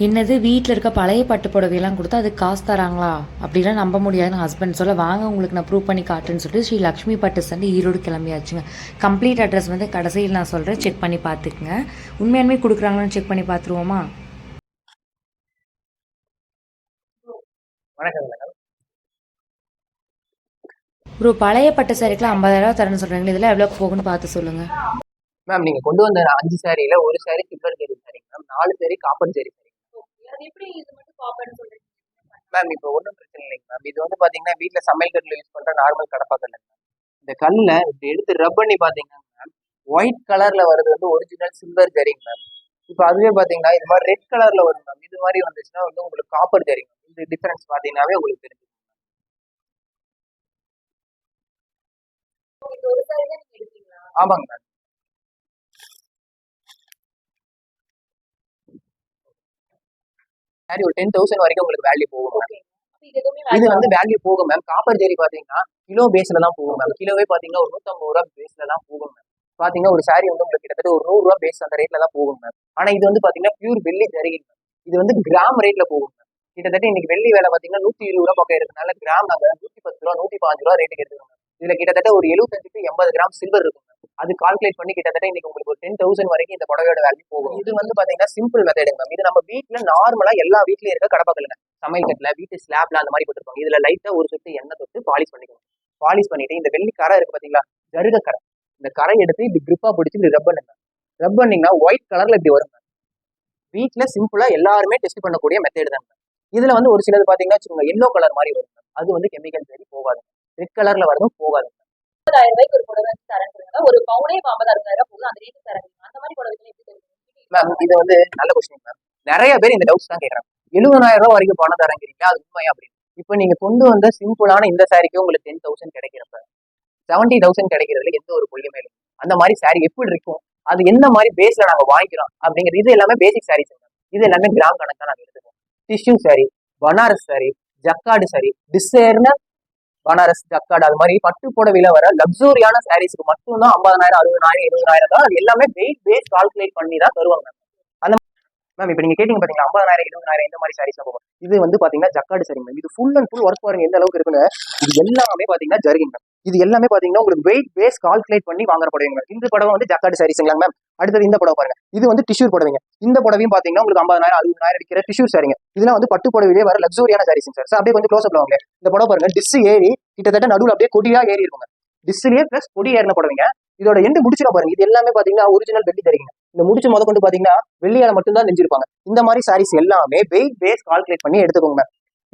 என்னது வீட்டில் இருக்க பழைய பட்டு புடவையெல்லாம் கொடுத்தா அதுக்கு காசு தராங்களா? அப்படிலாம் நம்ப முடியாதுன்னு ஹஸ்பண்ட் சொல்ல, வாங்க உங்களுக்கு நான் ப்ரூவ் பண்ணி காட்டுன்னு சொல்லிட்டு ஸ்ரீ லக்ஷ்மி பட்டு சண்டை ஈரோடு கிளம்பியாச்சுங்க. கம்ப்ளீட் அட்ரஸ் வந்து கடைசியில் நான் சொல்கிறேன், செக் பண்ணி பார்த்துக்குங்க. உண்மையாலுமே கொடுக்குறாங்களான்னு செக் பண்ணி பார்த்துருவோமா? வணக்கம் மேடம். ப்ரோ, பழைய பட்டு சாரிக்கெலாம் 50,000 தரேன்னு சொல்கிறாங்க. இதெல்லாம் எவ்வளோ போகுன்னு பார்த்து சொல்லுங்கள். மேம் நீங்க கொண்டு வந்த 5 சாரியில ஒரு சாரி சில்வர் ஜெரி சாரிங்க மேம், 4 சாரி காப்பர் ஜெரி சாரி. மேம் இப்போ ஒன்றும் பிரச்சனை இல்லைங்க மேம். இது வந்து பாத்தீங்கன்னா வீட்டுல சமையல் கட்டில் யூஸ் பண்ற நார்மல் கடப்பாக்கல் மேம். இந்த கல்ல இப்படி எடுத்து ரப் பண்ணி பாத்தீங்கன்னா மேம், ஒயிட் கலர்ல வருது வந்து ஒரிஜினல் சில்வர் ஜெரிங்க மேம். இப்போ அதுவே பாத்தீங்கன்னா இது மாதிரி ரெட் கலர்ல வரும் மேம். இது மாதிரி வந்துச்சுன்னா வந்து உங்களுக்கு காப்பர் ஜெரி. இந்த டிஃபரன்ஸ் பாத்தீங்கன்னாவே உங்களுக்கு தெரியும். ஆமாங்க மேம். சாரி ஒரு 10,000 வரைக்கும் உங்களுக்கு வேல்யூ போகும் மேம். இது வந்து வேல்யூ போகும் மேம். காப்பர் ஜெரி பாத்தீங்கன்னா கிலோ பேஸ்ல தான் போகும் மேம். கிலோவே பாத்தீங்கன்னா ஒரு 150 ரூபா பேஸ்ல தான் போகும் மேம். பாத்தீங்கன்னா ஒரு சாரி வந்து உங்களுக்கு கிட்டத்தட்ட ஒரு 100 ரூபா பேஸ் அந்த ரேட்ல தான் போகும் மேம். ஆனா இது வந்து பாத்தீங்கன்னா பியூர் வெள்ளி ஜரி மேம். இது வந்து கிராம் ரேட்ல போகும் மேம். கிட்டத்தட்ட இன்னைக்கு வெள்ளி வேலை பாத்தீங்கன்னா 120 ரூபா பக்கம் இருக்கனால கிராம் நாங்க 110 ரூபா 105 ரூபா ரேட்டுக்கு எடுத்துக்கோம். இதுல கிட்டத்தட்ட ஒரு 75 to 80 கிராம் சில்வர் இருக்கும். அது கால்குலேட் பண்ணி கிட்டத்தட்ட இன்னைக்கு உங்களுக்கு ஒரு 10,000 வரைக்கும் இந்த புடவையோட வேல்யூ போகும். இது வந்து பாத்தீங்கன்னா சிம்பிள் மெத்தடுங்க மேம். இது நம்ம வீட்டுல நார்மலா எல்லா வீட்லயும் இருக்க கடப்பாக்கல்லுங்க. சமையல் கட்டில வீட்டு ஸ்லாப்ல அந்த மாதிரி போட்டுருப்பாங்க. இதுல லைட்டா ஒரு சொட்டு எண்ணெய் தொட்டு பாலிஷ் பண்ணிக்கணும். பாலிஷ் பண்ணிட்டு இந்த வெள்ளி கரை இருக்கு பாத்தீங்களா, ஜருக கரை, இந்த கரை எடுத்து இப்படி கிரிப்பா பிடிச்சி இப்படி ரப் பண்ணுங்க. ரப் பண்ணீங்கன்னா ஒயிட் கலர்ல இப்படி வரும். வீட்டுல சிம்பிளா எல்லாருமே டெஸ்ட் பண்ணக்கூடிய மெத்தட் தான். இதுல வந்து ஒரு சிலது பாத்தீங்கன்னா வச்சுக்கோங்க எல்லோ கலர் மாதிரி வரும். அது வந்து கெமிக்கல் சரி போகாது. ரெட் கலர்ல வரதும் போகாது. 50,000 ரூபாய்க்கு ஒரு புடவை தரேன். ஒரு பவுனே 50,000 போகுது. அந்த ரேட்டு தரேன். அந்த மாதிரி புடவைகள் எப்படி தெரியும் மேம்? இது வந்து நல்ல கொஸ்டின் மேம். நிறைய பேர் இந்த டவுட்ஸ் தான் கேட்கறாங்க. 70,000 ரூபாய் வரைக்கும் பணம் தரங்கிறீங்க, அது உண்மையா அப்படின்னு. இப்ப நீங்க கொண்டு வந்த சிம்பிளான இந்த சாரிக்கு உங்களுக்கு 10,000 கிடைக்கிறப்ப 70,000 கிடைக்கிறதுல எந்த ஒரு கொள்ளையுமே இல்லை. அந்த மாதிரி சாரி எப்படி இருக்கும், அது என்ன மாதிரி பேஸ்ல நாங்க வாங்கிக்கிறோம் அப்படிங்கிறது, இது எல்லாமே பேசிக் சாரீஸ். இது எல்லாமே கிராம் கணக்கா நாங்க எடுத்துக்கோம். டிஷ்யூ சாரி, பனாரஸ் சாரி, ஜக்காடு சாரி, டிசைர்னு பனாரஸ் ஜக்காடு, அது மாதிரி பட்டு புடவையில வர லக்ஸூரியான சாரீஸ்க்கு மட்டும் தான் 50,000 60,000 20,000 தான். அது எல்லாமே வெயிட் பேஸ் கால்குலேட் பண்ணி தான் தருவாங்க. அந்த மேம் இப்ப நீங்க கேட்டீங்க பாத்தீங்களா 50,000 20,000 இந்த மாதிரி சாரீஸ் போகும். இது வந்து பாத்தீங்கன்னா ஜக்காடு சாரி மேம். இது ஃபுல் அண்ட் ஃபுல் ஒர்க் பாருங்க எந்த அளவுக்கு இருக்குன்னு. இது எல்லாமே பாத்தீங்கன்னா ஜருகிங்க. இது எல்லாமே பாத்தீங்கன்னா உங்களுக்கு வெயிட் பேஸ் கால்குலேட் பண்ணி வாங்குற புடவைங்க. இந்த புடவை வந்து ஜக்காடு சாரீஸ்ங்களா மேம். அடுத்தது இந்த புடவை பாருங்க, இது வந்து டிஷ்யூ புடவைங்க. இந்த புடவையும் பாத்தீங்கன்னா உங்களுக்கு 50,000 60,000 இருக்கிற டிஷ்யூ சாரிங்க. இதெல்லாம் வந்து பட்டு புடவையிலே வர லக்ஸூரியான சாரீஸ் சார். அப்படியே கொஞ்சம் க்ளோஸ் அப் வாங்க. இந்த புடவை பாருங்க, டிஸ் ஏறி கிட்டத்தட்ட நடுவில் அப்படியே கொடியா ஏறி இருக்குங்க. டிஸ்லயே பிளஸ் கொடி ஏறின புடவைங்க. இதோட எண்டு முடிச்சுல பாருங்க, இது எல்லாமே பாத்தீங்கன்னா ஒரிஜினல் வெள்ளி தரீங்க. இந்த முடிச்சு முத கொண்டு பாத்தீங்கன்னா வெள்ளியால மட்டும் தான் நெஞ்சிருப்பாங்க. இந்த மாதிரி சாரீஸ் எல்லாமே வெயிட் பேஸ் கால்குலேட் பண்ணி எடுத்துக்கோங்க.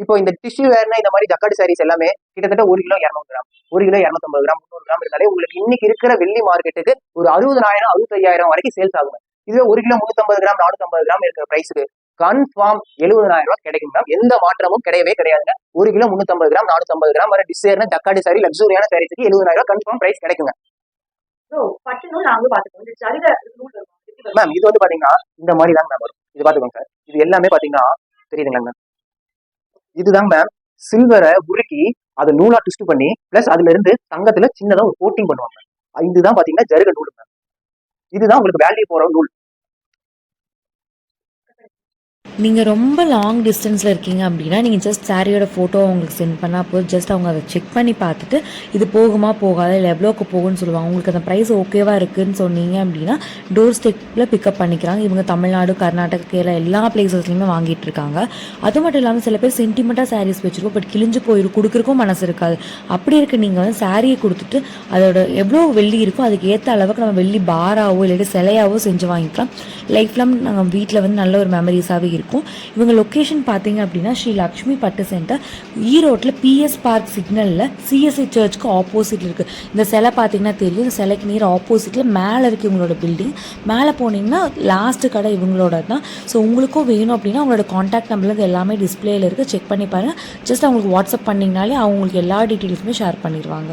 இப்போ இந்த டிஷ்யூ வேர்னா இந்த மாதிரி ஜக்காடு சாரீஸ் எல்லாமே கிட்டத்தட்ட 1 kilo 200 gram, 1 kilo 250 gram, 300 gram இருந்தாலே உங்களுக்கு இன்னைக்கு இருக்கிற வெள்ளி மார்க்கெட்டுக்கு ஒரு 60,000 65,000 வரைக்கும் சேல்ஸ் ஆகும். இதுவே 1 கிலோ 350 கிராம் 450 கிராம் இருக்கிற பிரைஸுக்கு கன்ஃபார்ம் 70,000 ரூபாய் கிடைக்கும் மேம். எந்த மாற்றமும் கிடையவே கிடையாதுங்க. 1 கிலோ 350 கிராம் 450 கிராம் வர டிசைர்னா ஜக்காடு சாரி லக்ஸூரியான சாரீஸ்க்கு 70,000 ரூபாய் கன்ஃபார்ம் பிரைஸ் கிடைக்குங்க. மேம் இது வந்து பாத்தீங்கன்னா இந்த மாதிரி தான் மேம் வரும். இது பாத்துக்கோங்க சார். இது எல்லாமே பாத்தீங்கன்னா தெரியுதுங்களா மேம், இதுதான் மேம் சில்வரை உருக்கி அதை நூலா ட்விஸ்ட் பண்ணி பிளஸ் அதுல இருந்து தங்கத்துல சின்னதா ஒரு கோட்டிங் பண்ணுவாங்க. இதுதான் பாத்தீங்கன்னா ஜருக நூல் மேம். இதுதான் உங்களுக்கு வேல்யூ போற நூல். நீங்கள் ரொம்ப லாங் டிஸ்டன்ஸில் இருக்கீங்க அப்படின்னா நீங்கள் ஜஸ்ட் சாரியோட ஃபோட்டோ அவங்களுக்கு சென்ட் பண்ணால் போதும். ஜஸ்ட் அவங்க அதை செக் பண்ணி பார்த்துட்டு இது போகுமா போகாதா இல்லை எவ்வளோக்கு போகும்னு சொல்லுவாங்க. உங்களுக்கு அந்த ப்ரைஸ் ஓகேவாக இருக்குதுன்னு சொன்னீங்க அப்படின்னா டோர் ஸ்டெப்பில் பிக்கப் பண்ணிக்கிறாங்க. இவங்க தமிழ்நாடு, கர்நாடகா, கேரளா எல்லா பிளேசஸ்லையுமே வாங்கிட்டு இருக்காங்க. அது மட்டும் இல்லாமல் சில பேர் சென்டிமெண்ட்டாக சாரீஸ் வச்சுருக்கோம், பட் கிழிஞ்சு போயிடும், கொடுக்குறக்கும் மனசு இருக்காது. அப்படி இருக்க நீங்கள் வந்து சாரியை கொடுத்துட்டு அதோட எவ்வளோ வெள்ளி இருக்கோ அதுக்கு ஏற்ற அளவுக்கு நம்ம வெள்ளி பாராவோ இல்லாட்டி சிலையாவோ செஞ்சு வாங்கிக்கலாம். லைஃப் லாங் நாங்கள் வீட்டில் வந்து நல்ல ஒரு மெமரிஸாகவே இருக்கும். இவங்க லொக்கேஷன் பார்த்தீங்க அப்படின்னா ஸ்ரீ லக்ஷ்மி பட்டு சென்டர், ஈரோட்டில் பிஎஸ் பார்க் சிக்னலில் சிஎஸ்ஐ சர்ச்சுக்கு ஆப்போசிட்டில் இருக்குது. இந்த சிலை பார்த்தீங்கன்னா தெரியும். இந்த சிலைக்கு நேர் ஆப்போசிட்டில் மேலே இருக்குது இவங்களோட பில்டிங். மேலே போனீங்கன்னா லாஸ்ட்டு கடை இவங்களோட தான். ஸோ உங்களுக்கும் வேணும் அப்படின்னா அவங்களோட காண்டாக்ட் நம்பர்லேருந்து எல்லாமே டிஸ்பிளேயில் இருக்குது, செக் பண்ணி பாருங்கள். ஜஸ்ட் அவங்களுக்கு வாட்ஸ்அப் பண்ணிங்கனாலே அவங்களுக்கு எல்லா டீட்டெயில்ஸுமே ஷேர் பண்ணிடுவாங்க.